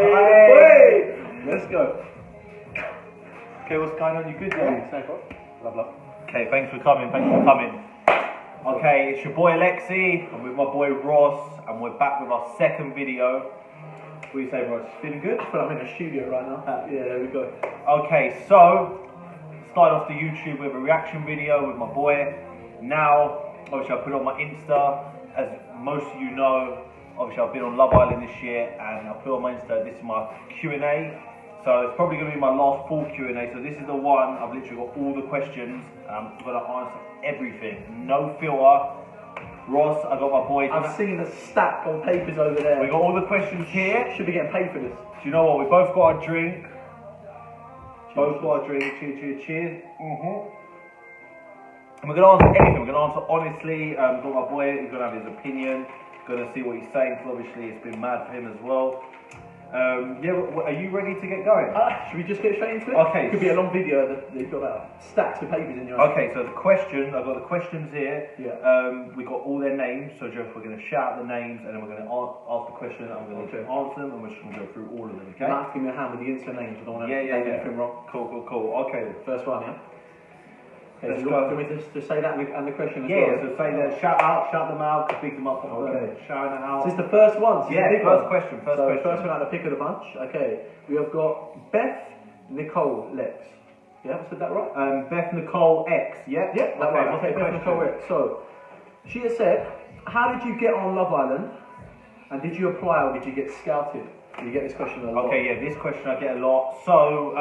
Hey. Let's go. Okay, what's going on? You good? Yeah. Blah blah. Okay, thanks for coming. Okay, it's your boy Alexi. I'm with my boy Ross, and we're back with our second video. What do you say, Ross? Feeling good? I feel like I'm in a studio right now. Yeah, there we go. Okay, so started off the YouTube with a reaction video with my boy. Now, obviously, I put it on my Insta. As most of you know, obviously I've been on Love Island this year, and I put on my Insta. This is my Q&A. So it's probably going to be my last full Q&A. So this is the one. I've literally got all the questions. I'm going to answer everything. No filter. Ross, I got my boy. I've seen a stack of papers over there. We got all the questions here. Should be getting paid for this. Do you know what? We both got a drink. Both got a drink. Cheers, cheers, cheers. And we're going to answer anything. We're going to answer honestly. We've got my boy. He's going to have his opinion. Going to see what he's saying. Because obviously it's been mad for him as well. Yeah, are you ready to get going? Should we just get straight into it? Okay. It could be a long video that you've got about stacks of papers in your Okay, so the question, I've got the questions here. Yeah. We got all their names, so just we're going to shout out the names, and then we're going to ask the question, and I'm going to answer them, and we're just going to go through all of them, okay? You might have to give me a hand with the Insta names. I don't want to make anything wrong. Cool. Okay. First one, yeah? Okay, Let's so go. can we just say that and the question as well? Yeah, so say that, shout them out, pick them up. Okay. Shout it out. Is this the first one? Yeah, first question. First one out of the pick of the bunch. Okay, we have got Beth Nicole Lex. Yeah, I said that right? Beth Nicole X, yeah? Yeah, that's right. Okay, Beth Nicole X. So, she has said, how did you get on Love Island? And did you apply or did you get scouted? You get this question a lot. Okay, yeah, this question I get a lot. So,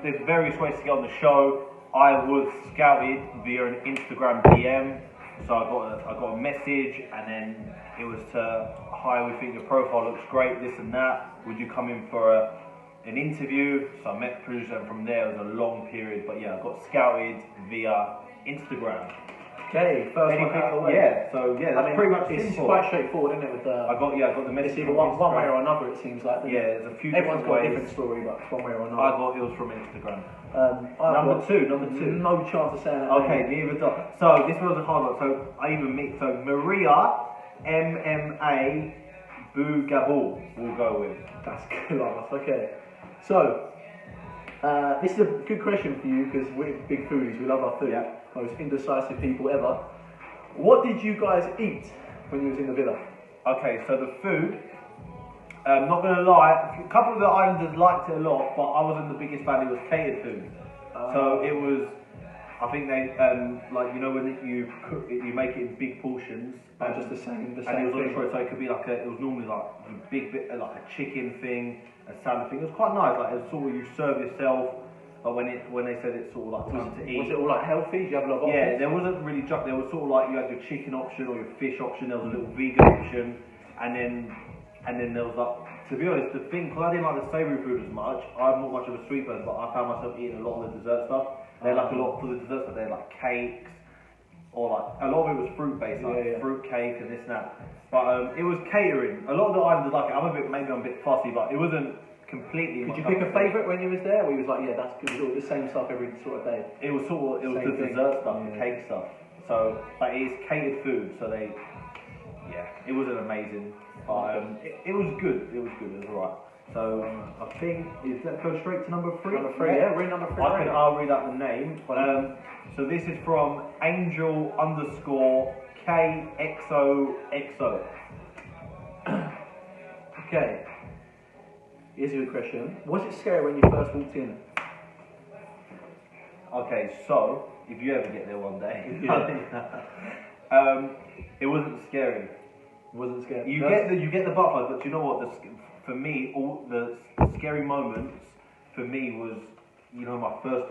there's various ways to get on the show. I was scouted via an Instagram DM. So I got a message, and then it was to, hi, we think your profile looks great, this and that. Would you come in for an interview? So I met the producer, and from there it was a long period. But yeah, I got scouted via Instagram. Okay, first one out of the way. Yeah, so yeah, that's pretty much it's simple. quite straightforward, isn't it? With I got the message. Either one way or another, it seems like. Yeah, there's a few Everyone's got ways. a different story, but one way or another. I got it was from Instagram. Number two. No chance of saying that. Okay, neither do. So this was a hard one. So I even mixed. So Maria MMA Bougabal we'll go with. That's good, okay. So this is a good question for you because we're big foodies. We love our food. Yeah. Most indecisive people ever. What did you guys eat when you was in the villa? Okay, so the food. Not gonna lie, a couple of the islanders liked it a lot, but I wasn't the biggest fan. It was catered food. So it was. I think they like, you know, when you cook it, you make it in big portions. Just the same and it was thing. on so it could be like it was normally like a big bit, like a chicken thing, a salad thing. It was quite nice. Like it was sort of you serve yourself. But when they said it's sort of like time to eat. Was it all like healthy? Did you have a lot of options? Yeah, there wasn't really junk. There was sort of like you had your chicken option or your fish option. There was a little vegan option, and then there was like, to be honest, the thing, because I didn't like the savoury food as much. I'm not much of a sweet person, but I found myself eating a lot of the dessert stuff. They had like a lot for the dessert stuff. They had like cakes, or like a lot of it was fruit based, like fruit cake and this and that. But it was catering. A lot of the islanders like it. I'm a bit fussy, but it wasn't completely. Did you pick a favourite when you was there? Or you was like, yeah, that's good. It was all the same stuff every sort of day. It was the dessert stuff, the cake stuff. So like it is catered food. So it wasn't amazing, but it was good. It was alright. So I think let's go straight to number 3. Number 3, yeah. We're in number 3. I'll read out the name. So this is from Angel_KXOXO. Okay. Here's a good question. Was it scary when you first walked in? Okay, so if you ever get there one day, it wasn't scary. Wasn't scary. You get the butterflies, but you know what? For me, all the scary moments for me was, you know, my first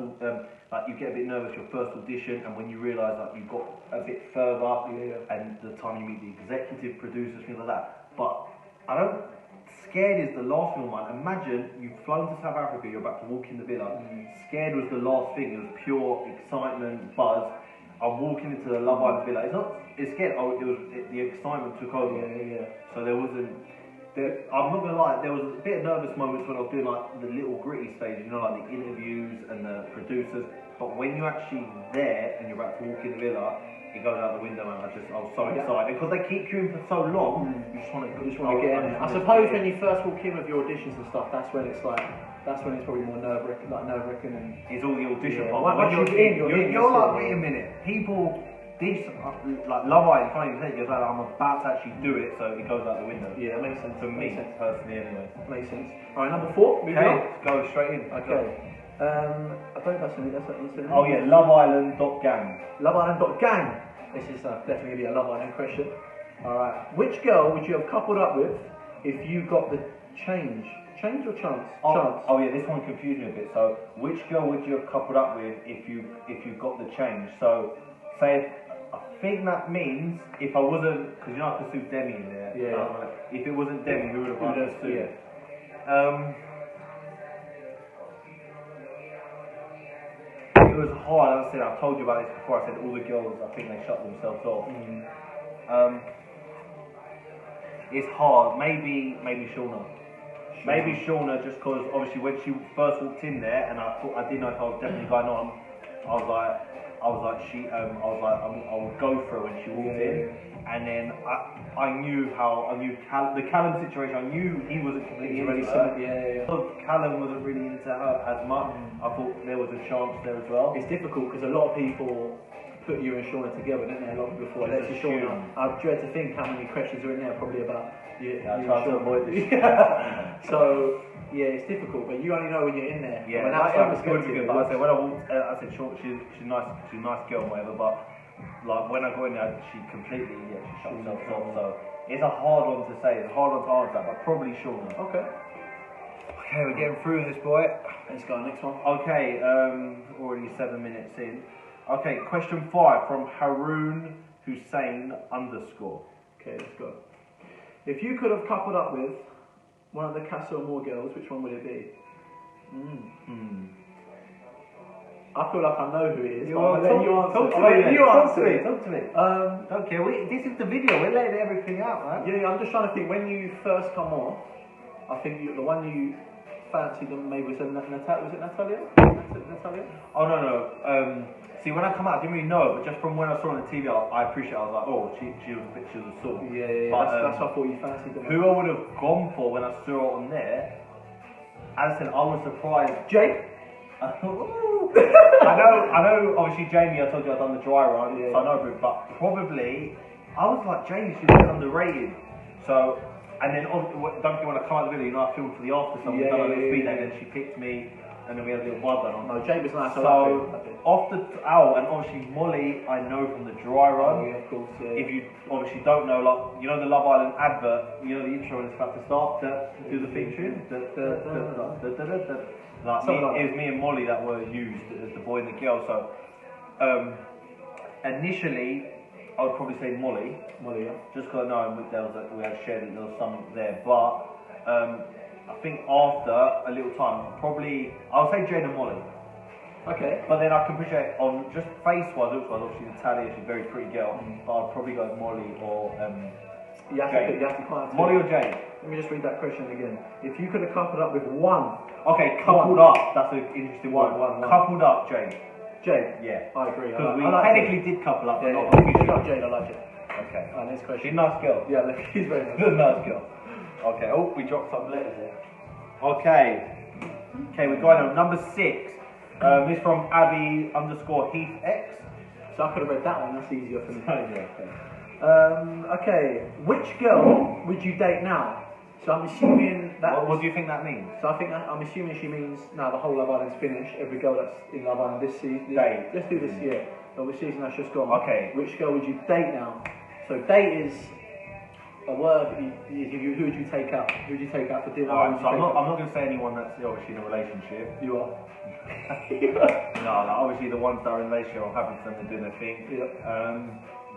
like you get a bit nervous your first audition, and when you realise like you've got a bit further, and the time you meet the executive producers, things like that. But scared is the last thing on mine. Imagine you've flown to South Africa, you're about to walk in the villa. Scared was the last thing. It was pure excitement, buzz. I'm walking into the Love Island villa. It's scared. The excitement took over. So there wasn't. I'm not gonna lie. There was a bit of nervous moments when I was doing like the little gritty stage. You know, like the interviews and the producers. But when you're actually there and you're about to walk in the villa, it goes out the window, man. I was so excited because they keep queuing for so long. You just want to get in. I suppose when you first walk in with your auditions and stuff, that's when it's probably more nerve-wracking and it's all the audition part. Once you're in, you're like, wait a minute, people. This like Love Island, can't even think. You're like, I'm about to actually do it, so it goes out the window. Yeah, that makes sense. For me, personally, anyway. Makes sense. All right, number 4. Okay, let's go straight in. Okay. I don't know if that's what you said. Oh yeah, loveisland.gang. Loveisland.gang. This is definitely gonna be a Love Island question. All right. Which girl would you have coupled up with if you got the change? Change or chance? Chance. Oh yeah, this one confused me a bit. So, which girl would you have coupled up with if you got the change? So, say. I think that means if I wasn't, because you know I could sue Demi in there. Yeah. If it wasn't Demi, who would have run the suit? Yeah. It was hard. As I said, I've told you about this before. I said all the girls, I think they shut themselves off. It's hard. Maybe Shauna. Maybe Shauna, just because obviously when she first walked in there, and I didn't know if I was definitely going on. I was like, I would go for her when she walked in, and then I knew the Callum situation. I knew he wasn't completely into her. Because Callum wasn't really into her as much. I thought there was a chance there as well. It's difficult because a lot of people put you and Shauna together, didn't they? A lot before. Let's see, Shauna. I dread to think how many questions are in there. Probably about you. I try to avoid this. So. Yeah, it's difficult, but you only know when you're in there. Yeah, it's good. But I said when I walked, I said she's nice, she's a nice girl, and whatever. But like when I got in there, she completely she shut herself off. So it's a hard one to say. It's a hard one to answer, but probably Shauna. Okay. Okay, we're getting through this, boy. Let's go next one. Okay, already 7 minutes in. Okay, question 5 from Haroon Hussein _. Okay, let's go. If you could have coupled up with one of the Casa Amor girls, which one would it be? I feel like I know who it is. Talk to me. Don't care. This is the video. We're letting everything out, man. Yeah, I'm just trying to think. When you first come on, I think the one you fancied maybe was Natalia. Was it Natalia? Natalia? Oh no. See, when I come out, I didn't really know, but just from when I saw her on the TV, I appreciate it. I was like, oh, she was a sort. Yeah. But, that's what I thought you fancied them. Who I would have gone for when I saw her on there, as I said, I was surprised. Jake? I know, obviously, Jamie, I told you I'd done the dry run, so I know her, but probably, I was like, Jamie, she's underrated. So, and then, don't you want to come out of the video, I filmed for the after, so we've done a little speed date, and then she picked me. And then we had a little buzz on. No, Jamie's nice. So, and obviously Molly, I know from the dry run. Oh, yeah, of course, yeah. If you obviously don't know, like, you know the Love Island advert, you know the intro when it's about to start, to do the theme tune? It was me and Molly that were used as the boy and the girl. So, initially, I would probably say Molly. Molly, yeah. Just because I know we had shared that there was something there. But, I think after a little time, probably, I'll say Jane and Molly. Okay. But then I can appreciate, on just face-wise, looks-wise, obviously Natalia, she's a very pretty girl, but I'd probably go with Molly or you have Jane. To find Molly or Jane? Let me just read that question again. If you could have coupled up with one. Okay, coupled up, that's an interesting one. Coupled up, Jane. Jane? Yeah. I agree. Because we technically did couple up, but not officially. Jane, I like it. Okay. Next question. She's a nice girl. Yeah, she's very nice. Nice girl. Okay, we dropped some letters here. Okay, we're going on number 6. This from Abby _HeathX. So I could have read that one, that's easier for me. Yeah, okay, which girl would you date now? So I'm assuming that... What do you think that means? So I'm assuming she means now the whole Love Island's finished, every girl that's in Love Island this season... Date. Let's do this year. So which season that's just gone. Okay. Which girl would you date now? So date is... a word, who would you take out? Who would you take out for dinner? Alright, so I'm not going to say anyone that's obviously in a relationship. You are? No, obviously the ones that are in a relationship, I'm happy for them to do their thing. Yep.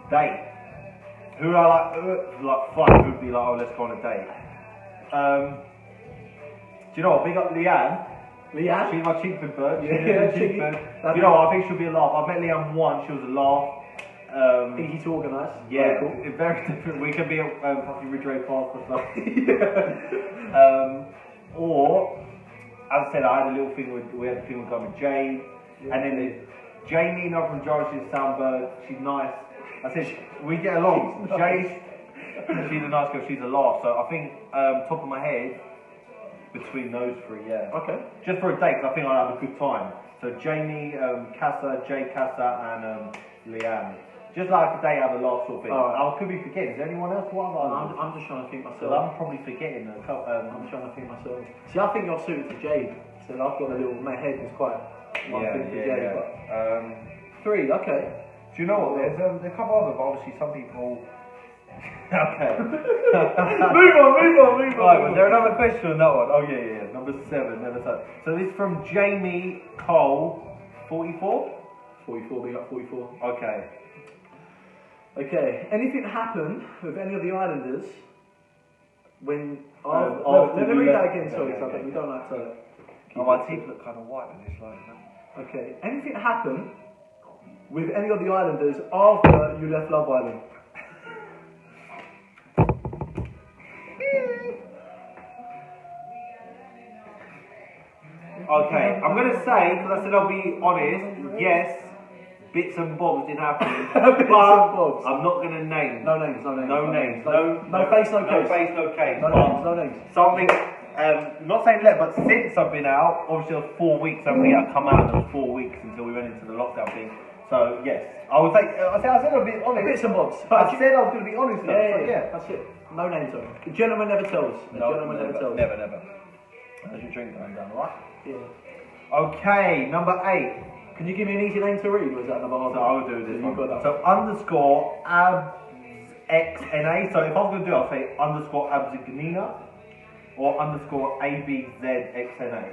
Date. Who would I fun, who would be like, oh, let's go on a date. Do you know what, big up Leanne. Leanne? She's my cheek bird. Yeah, cheek bird. You know what, I think she'll be a laugh. I met Leanne once, she was a laugh. Easy to organise. Yeah, cool. It's very different. We can be a fucking Ridgeway Park or something. Or, as I said, I had a little thing we had a thing with Jane. Yeah. And then there's Jamie, not from George, she's a soundbird. She's nice. I said we get along. Jay, she's a nice girl. She's a laugh. So I think top of my head, between those three, yeah. Okay. Just for a date, 'cause I think I'll have a good time. So Jamie, Casa, Jay Casa, and Leanne. Just like a day, have a laugh sort of thing. Alright. I could be forgetting. Is there anyone else? What other? I'm just trying to think So myself. I'm probably forgetting a couple. I'm trying to think myself. See, I think you're suited to Jade. So I've got a little. My head is quite. One thing for Jade, but 3. Okay. Do you know what? There's a couple others, but obviously some people. Okay. move on. Right, was there another question on that one? Oh yeah. Number 7, never touched. So this is from Jamie Cole, 44. 44. We got 44. Okay. Okay. Anything happened with any of the islanders when? after let me you read that left- again. Sorry, okay, so okay. we don't like to. Oh, my teeth look kind of white in this light. Okay. Anything happened with any of the islanders after you left Love Island? Okay, I'm gonna say, because I said I'll be honest, yes, bits and bobs did happen, Bits but and bobs. I'm not gonna name. No names. No names. No face, no case. No face, no case. No but names. No names. Something, not saying let, but since I've been out, obviously it was 4 weeks, I think I come out and it was 4 weeks until we went into the lockdown thing. So yes, I would say, I said I'll be honest. Bits and bobs. I said I was going to be honest though. Yeah, so yeah. that's it. No names though. A gentleman never tells. Never tells. Never. How's your drink going down, alright? Yeah. Okay, number 8. Can you give me an easy name to read, or is that another hard So one? I'll do this You've one. got that. So underscore absxna. So if I was going to do it, I'll say underscore absxna or underscore abzxna.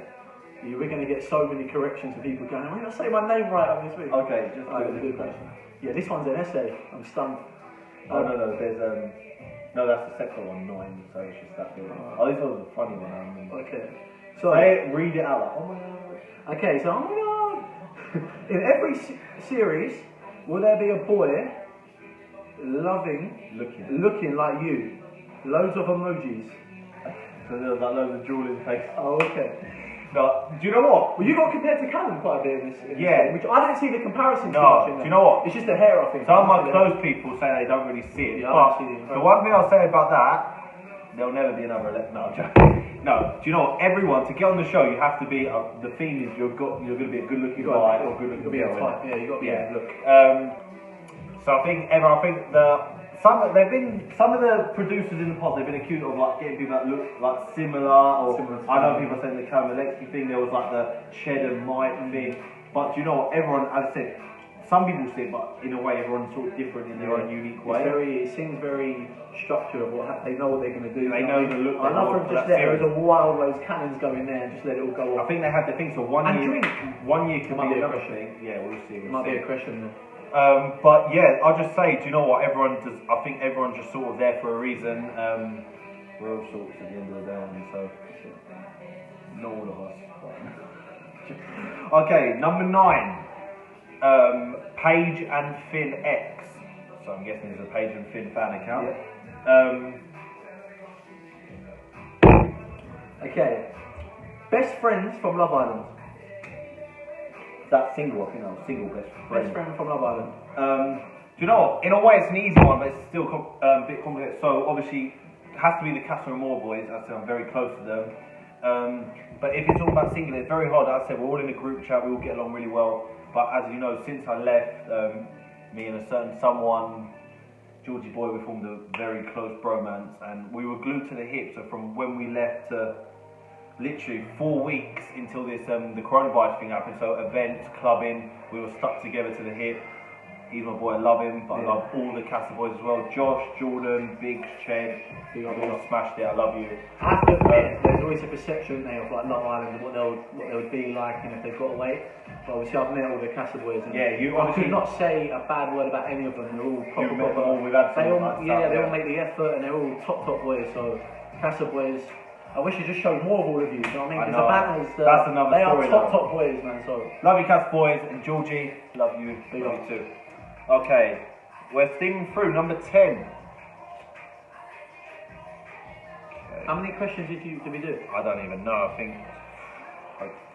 Yeah, we're going to get so many corrections of people going, I'm going to say my name right on this week. Okay, just Alright, do that's a it. good question. Yeah, this one's an essay. I'm stunned. Oh no, there's no, that's the second one, 9. So it's just that bit. Oh, this one's a funny one. I remember. Okay. So, Say it, read it out. Like, oh my god. okay, so, oh my god. In every series, will there be a boy looking like you? Loads of emojis. So there's like loads of drooling face. Oh, okay. No, do you know what? Well, you got compared to Callum quite a bit in this. Yeah. Which I didn't see the comparison too No, much in do there. you know what? It's just the hair, I think. Some of my close people say they don't really see it. Yeah, I but don't see it. the one thing I'll say about that, there'll never be another No, I'm joking. No, do you know what? Everyone, to get on the show, you have to be, the theme is you're going to be a good looking guy or good looking girl. Type. Yeah, you got to be able to look. So I think some of the producers in the past, they've been accused of like getting people that look like similar, or I know people saying the Callum Alexi thing, there was like the Shed and Mike thing, but do you know what, everyone, as I said, some people see it, but in a way everyone's sort of different in their own unique way. It seems very structured, they know what they're going to do. They know the look. I know from just there was a wild loads cannons going there and just let it all go I off. think they had the thing, so one And year could Might be be a another question. thing. Yeah, we'll see. It might be a question. But yeah, I'll just say, do you know what? I think everyone's just sort of there for a reason. We're all sorts at the end of the day, aren't we? So, not all of us. Okay, number 9. Paige and Finn X. So I'm guessing it's a Paige and Finn fan account. Okay. Best friends from Love Island. That's single, I think that was single best friend. Best friend from Love Island. Do you know what? In a way, it's an easy one, but it's still a bit complicated. So obviously, it has to be the Casa and Amor boys. As I said, I'm very close to them. But if you're talking about single, it's very hard. As I said, we're all in a group chat. We all get along really well. But as you know, since I left, me and a certain someone, Georgie boy, we formed a very close bromance, and we were glued to the hip. So from when we left to literally 4 weeks until this the coronavirus thing happened. So events, clubbing, we were stuck together to the hip. He's my boy, I love him, but I love all the Casa boys as well. Josh, Jordan, Biggs, Ched, we all smashed it. I love you. I have to admit, there's always a perception there of like Love Island and what they would be like, and if they've got away. But obviously, I've met all the Casa boys, and yeah, I could not say a bad word about any of them. They're all proper. You've met them all, we've had they all, nice yeah, stuff, they all make the effort, and they're all top boys. So Casa boys. I wish you just showed more of all of you. You know what I mean? Because the banners, that's another they story. They are top boys, man. So love you, Casa boys, and Georgie, love you, love you too. Okay, we're steaming through number 10. Okay. How many questions did we do? I don't even know. I think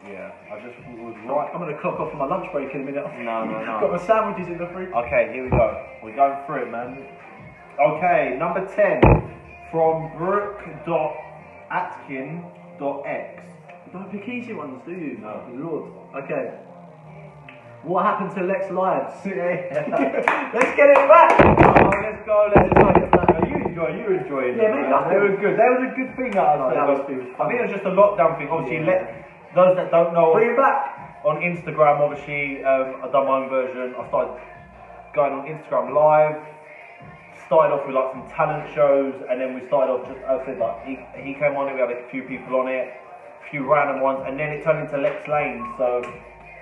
Yeah, I just was right. I'm gonna clock off for my lunch break in a minute. No. Got my sandwiches in the fridge. Okay, here we go. We're going through it, man. Okay, number 10 from Brooke.Atkin.x. You don't pick easy ones, do you? No. Lord. Okay. What happened to Lex Lives? Let's get it back! Let's go. You enjoy it. Yeah, maybe They were good. That was a good thing that I said. that was I think fun. it was just a lockdown thing. Obviously, those that don't know, Bring it back! on Instagram, obviously, I've done my own version. I started going on Instagram Live. Started off with like some talent shows, and then we started off just, I said, like he came on it. We had a few people on it, a few random ones, and then it turned into Lex Lanes. So, do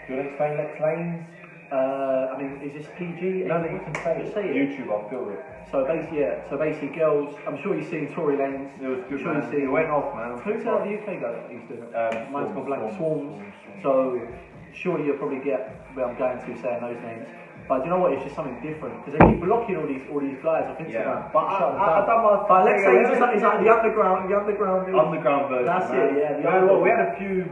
you want to explain Lex Lanes? I mean, is this PG? No, you can say it. Say it. YouTube, I'll feel it. So basically, girls. I'm sure you've seen Tory Lanez. It was good, I'm sure man. you've seen. It went off, man. Who's out of the UK guy that he's doing it? Mine's called Black Swarms. Swarms. So surely you'll probably get where I'm going to saying those names. But you know what? It's just something different because they keep blocking all these guys off Instagram. Yeah. But I done my. But let's say it's like the underground. Underground version. That's man. it. Yeah. You know what? We had a few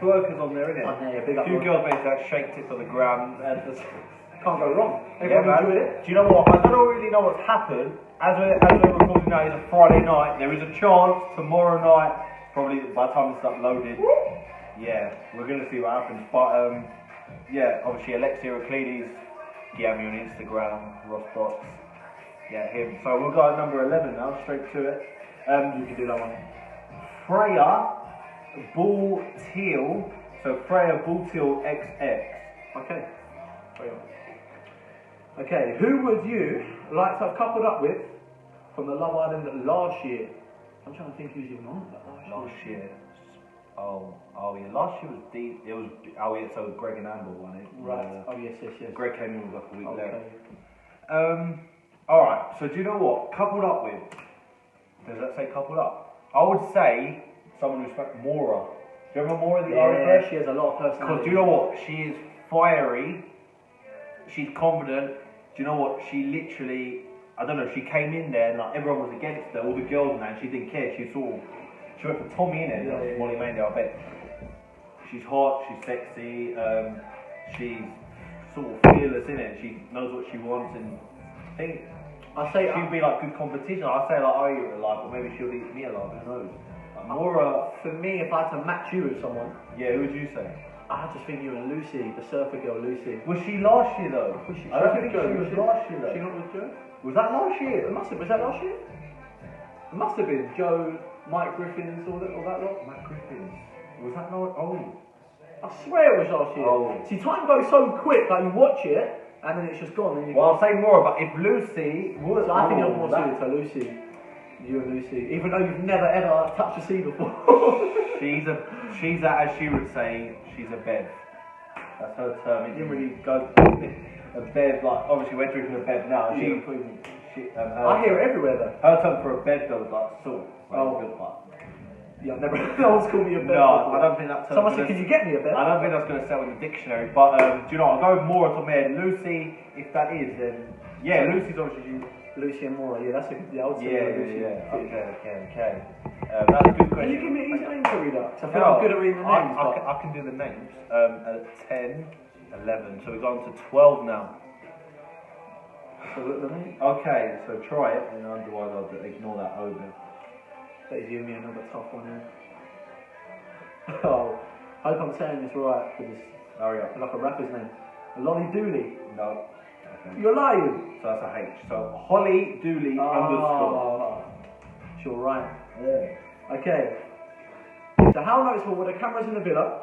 twerkers on there, innit? On there, big a up few Rob. girls basically that shaked it for the gram. And just, Can't go wrong. yeah, Everyone man. enjoyed it. Do you know what? I don't really know what's happened. As we're recording now, it's a Friday night. There is a chance tomorrow night, probably by the time it's uploaded. Yeah, we're gonna see what happens. But yeah, obviously Alexia Euclides, get me on Instagram, Ross Box. Yeah, him. So we'll go at number 11 now, straight to it. You can do that one. Freya Bull Teal. So Freya Bull Teal XX. Okay. Okay, who would you like to have coupled up with from the Love Island last year? I'm trying to think who's even on that Last year. Oh yeah. Last year was deep. It was. Oh yeah. So Greg and Amber won it. Right. Yes. Greg came in with like a week Okay. later. All right. So do you know what? Coupled up with. Does that say coupled up? I would say someone who's like Mora. Do you remember Mora the Irish? Yeah, she has a lot of personality. Because do you know what? She is fiery. She's confident. Do you know what? She literally. I don't know. She came in there and like everyone was against her. All the girls and that. And she didn't care. She saw. She went for Tommy in it. Yeah. Molly Mandy, I bet. She's hot. She's sexy. She's sort of fearless in it. She knows what she wants, and I think she'd be like good competition. I say like, are you alive? But maybe she'll eat me alive. Who knows? Like, Mora. For me, if I had to match you with someone, Yeah, who would you say? I just think you and Lucy, the surfer girl Lucy. Was she last year though? I don't think she was last year though. She not with Joe? Was that last year? It must have. Was that last year? It must have been Joe, Mike Griffins, all that lot. Mike Griffins. Was that last? Oh. I swear it was last year. Oh. See, time goes so quick. Like you watch it, and then it's just gone. And you Well, I'll say more, but if Lucy was, so I think you're more suited to Lucy. You and Lucy, even though you've never ever touched a sea before. she's a, as she would say, she's a bev. That's her term. It didn't really go. A bev, like obviously we're drinking a bev now. Yeah. I I hear it everywhere though. Her term for a bev though was like salt. Oh. Good part. Yeah, never. No one's called me a bed. No, I don't think that term. Someone said, "Can you get me a bed?" I don't think that's going to sell in the dictionary. But do you know? I'll go with more on top of my head. Lucy, if that is, then yeah, Lucy's obviously. Lucy and Mora, yeah, that's a good. Yeah, I would say Lucy. Yeah. Okay. That's a good question. Can you give me easy names to read up? 'Cause I feel I'm good at reading the names. I can do the names. At 10, 11. So we're going to 12 now. So look at the name. Okay, so try it, and otherwise I'll ignore that over. They've given me another tough one here. Oh, I hope I'm saying this right because it's Hurry up. like a rapper's name. Lolly Dooley. No. Okay. You're lying. So that's a H. So Holly Dooley underscore. Sure, right. Yeah. Okay. So how noticeable were the cameras in the villa?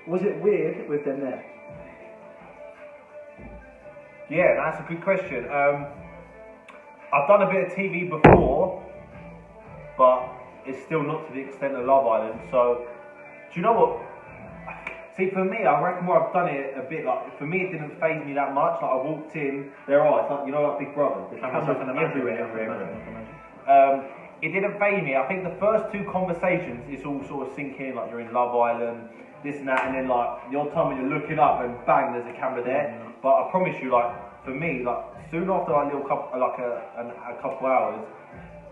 Was it weird with them there? Yeah, that's a good question. I've done a bit of TV before, but it's still not to the extent of Love Island. So, do you know what? See, for me, I reckon where I've done it a bit, like, for me it didn't faze me that much. Like, I walked in, there are, it's like, you know, like Big Brother. The cameras everywhere. It didn't faze me. I think the first two conversations, it's all sort of sinking, like you're in Love Island, this and that, and then like, your time when you're looking up and bang, there's a camera there. But I promise you, like, for me, like, soon after like, a couple hours,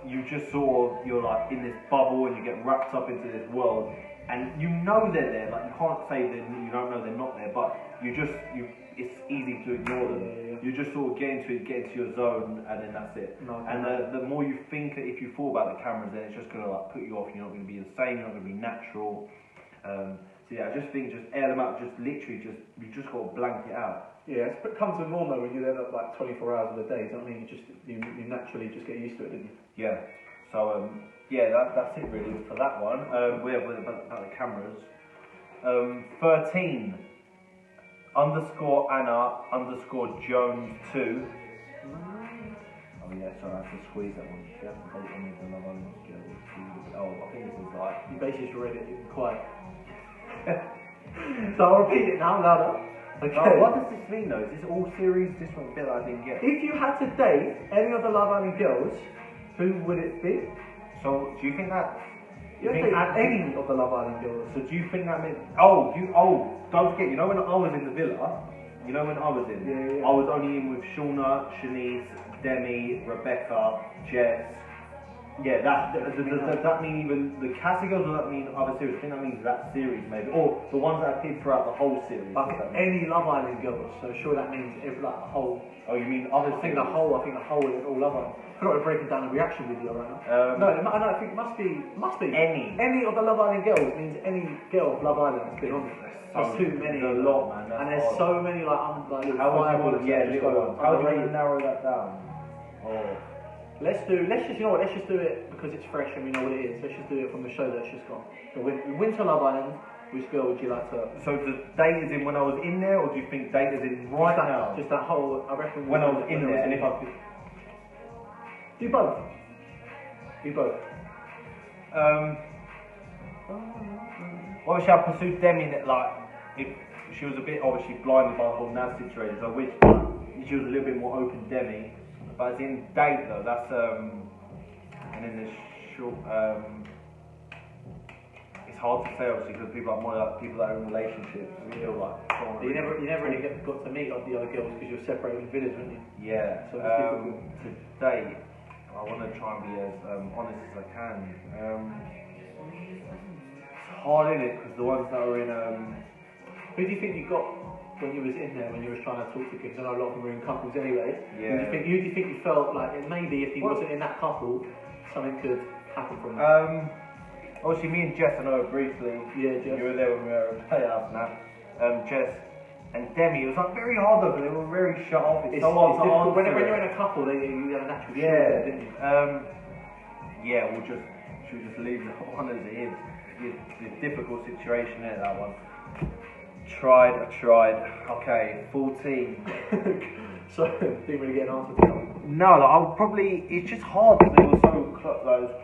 you just sort of, you're like in this bubble and you get wrapped up into this world. and you know they're there. Like you can't say that you don't know they're not there, but it's easy to ignore them. Yeah. You just sort of get into your zone, and then that's it. No, and the more you think, if you thought about the cameras, then it's just gonna like put you off. You're not gonna be the same. You're not gonna be natural. So yeah, I just think just air them out. Just literally, you just got to blank it out. Yeah, it comes to normal when you're there like 24 hours of the day. So I mean, you naturally just get used to it, didn't you? Yeah. So yeah, that's it really for that one. We're about the cameras. 13 _Anna_Jones 2. Oh yeah, sorry, I have to squeeze that one. She hasn't got any of the Love Island girls. Oh, I think this is like You basically just read it quiet. So I'll repeat it now louder. Okay. Oh, what does this mean though? Is this all series? This one bit I didn't get. If you had to date any of the Love Island girls, who would it be? So do you think that? You think date any of the Love Island girls. So do you think that meant? Don't forget. You know when I was in the villa. You know when I was in. Yeah. I was only in with Shauna, Shanice, Demi, Rebecca, Jess. Yeah, does that mean even the casa girls, or does that mean other series? I think that means that series maybe, or the ones that appeared throughout the whole series. Like any Love Island girls, so sure that means every like the whole. Oh, you mean other? I think the whole is all Love Island. I forgot we're breaking down a reaction video right now. No, I think it must be any of the Love Island girls means any girl of Love Island has been on it. There's too many. There's a lot, man. And there's so many like little fireballs. How do you narrow that down? Oh. Let's just do it because it's fresh and we know what it is. Let's just do it from the show that's just gone. So Winter Love Island, which girl would you like to? So the date is in when I was in there, or do you think date is in right now? Just that whole, I reckon. When I was in there, and if I could... Do both. Obviously I pursued Demi that like, if she was a bit obviously blinded by the whole NAS situation, so I wish she was a little bit more open Demi. But as in date though, that's and then the short it's hard to say obviously because people are more like people that are in relationships. We feel like you never really got to meet the other girls because you're separated in villas, weren't you? Yeah. So it's difficult. To date, I want to try and be as honest as I can. It's hard in it because the ones that are in who do you think you got when you was in there, when you was trying to talk to kids? I know a lot of them were in couples anyway. Yeah. Who do you think you felt like maybe if he wasn't in that couple, something could happen from that? Obviously, me and Jess, I know her briefly. Yeah, Jess. You were there when we were at Playhouse and that. Jess and Demi, it was like very hard though, because they were very shut off. It's so hard to answer. When you're in a couple, you have a natural shield there, didn't you? Yeah, should we just leave it on as it is? It's a difficult situation there, that one. I tried. Okay, 14. So, didn't really get an answer to that one. No, like, I'll probably. It's just hard because they were so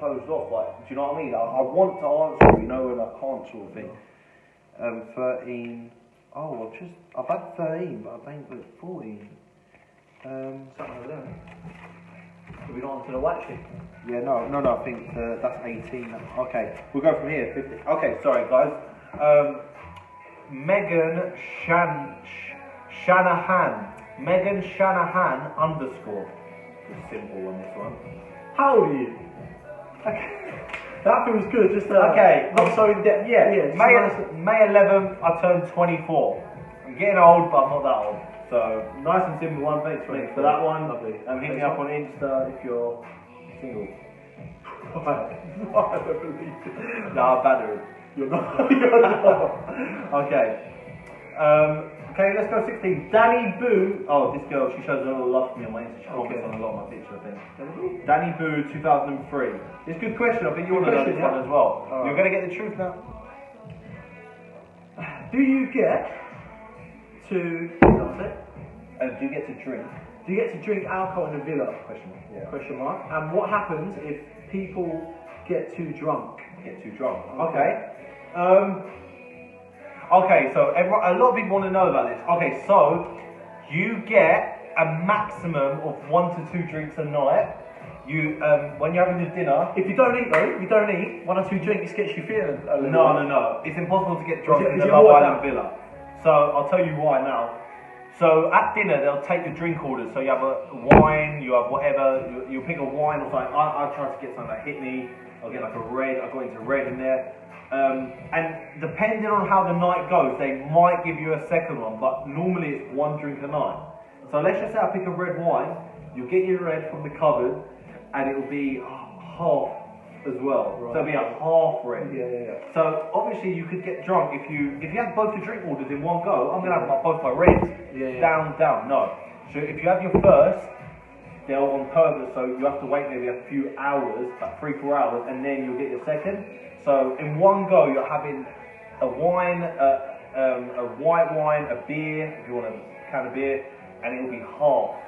closed off. Like, do you know what I mean? I want to answer, you know, and I can't, sort of thing. 13. Oh, I've had 13, but I think it's 14. Something over there. Have we gone on to the white sheet? Yeah, no. I think that's 18. Okay, we'll go from here. 50. Okay, sorry guys. Megan Shanahan. Megan Shanahan _. It's simple on this one. How old are you? Okay. That feels good. Just okay. Not so in depth. Yeah. May 11th, I turned 24. I'm getting old, but I'm not that old. So nice and simple one. Thanks for that one. Lovely. Hit me up on Insta if you're single. I don't believe it. Nah, battered. You're not. You're not. Okay. Okay, let's go 16. Danny Boo. Oh, this girl, she shows a lot of love for me on my Insta. She comments on a lot of my pictures, I think. Danny Boo 2003. It's a good question. I think you want to know this one as well. Right. You're going to get the truth now. Do you get to... Do you get to drink? Do you get to drink alcohol in the villa? Question mark. Yeah. Question mark. And what happens if people get too drunk? Get too drunk. Okay. Okay, so a lot of people want to know about this. Okay, so you get a maximum of 1 to 2 drinks a night. You when you're having the dinner. If you don't eat though, 1 or 2 drinks gets you feeling a little. No. It's impossible to get drunk in the Love Island villa. So I'll tell you why now. So at dinner they'll take the drink orders. So you have a wine, you have whatever. You pick a wine or something. I try to get something that hit me. I'll get like a red. I got into red in there. And depending on how the night goes, they might give you a second one, but normally it's one drink a night. So let's just say I pick a red wine, you'll get your red from the cupboard, and it'll be half as well. Right. So it'll be a half red. Yeah. So obviously you could get drunk if you had both your drink orders in one go. I'm gonna have both my reds. Down. No. So if you have your first, they're on purpose, so you have to wait maybe a few hours, like 3-4 hours, and then you'll get your second. So in one go, you're having a wine, a white wine, a beer, if you want a can of beer, and it'll be half.